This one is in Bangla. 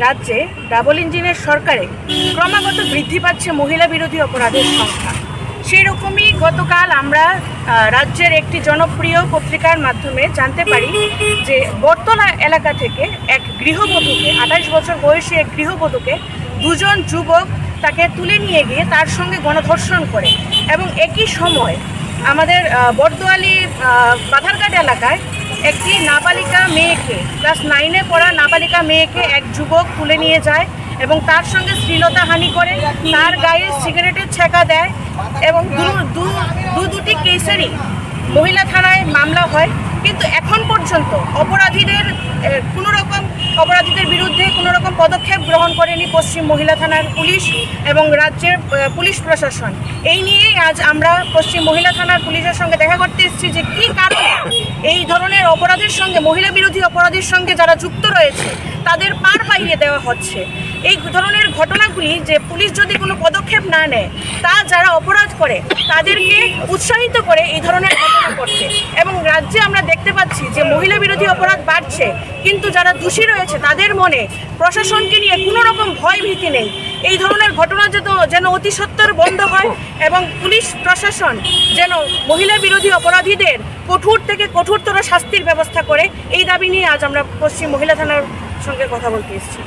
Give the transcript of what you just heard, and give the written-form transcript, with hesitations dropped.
রাজ্যে ডাবল ইঞ্জিনের সরকারে ক্রমাগত বৃদ্ধি পাচ্ছে মহিলা বিরোধী অপরাধের সংখ্যা। সেই রকমই গতকাল আমরা রাজ্যের একটি জনপ্রিয় পত্রিকার মাধ্যমে জানতে পারি যে বটতলা এলাকা থেকে এক গৃহবধূকে, 28 বছর বয়সী এক গৃহবধূকে দুজন যুবক তাকে তুলে নিয়ে গিয়ে তার সঙ্গে গণধর্ষণ করে এবং একই সময় আমাদের বটদোয়ালি বাধারঘাট এলাকায় একটি নাবালিকা মেয়েকে, ক্লাস 9-এ পড়া নাবালিকা মেয়েকে এক যুবক তুলে নিয়ে যায় এবং তার সঙ্গে শ্লীলতাহানি করে, তার গায়ে সিগারেটের ছেঁকা দেয় এবং দুটি কেসেরই মহিলা থানায় মামলা হয়। কিন্তু এখন পর্যন্ত অপরাধীদের বিরুদ্ধে কোনো রকম পদক্ষেপ গ্রহণ করেনি পশ্চিম মহিলা থানার পুলিশ এবং রাজ্যের পুলিশ প্রশাসন। এই নিয়েই আজ আমরা পশ্চিম মহিলা থানার পুলিশের সঙ্গে দেখা করতে এসেছি যে কী কারণে এই ধরনের অপরাধের সঙ্গে, মহিলা বিরোধী অপরাধের সঙ্গে যারা যুক্ত রয়েছে তাদের পার পাইয়ে দেওয়া হচ্ছে। এই ধরনের ঘটনাগুলি যে পুলিশ যদি কোনো পদক্ষেপ না নেয়, তা যারা অপরাধ করে তাদেরকে উৎসাহিত করে এই ধরনের ঘটনা করতে। এবং রাজ্যে আমরা দেখতে পাচ্ছি যে মহিলা বিরোধী অপরাধ বাড়ছে, কিন্তু যারা দোষী রয়েছে তাদের মনে প্রশাসনকে নিয়ে কোনো রকম ভয় ভীতি নেই। এই ধরনের ঘটনা যেন অতি সত্বর বন্ধ হয় এবং পুলিশ প্রশাসন যেন মহিলা বিরোধী অপরাধীদের কঠোর থেকে কঠোরতর শাস্তির ব্যবস্থা করে, এই দাবি নিয়ে আজ আমরা পশ্চিম মহিলা থানার সঙ্গে কথা বলতে এসেছি।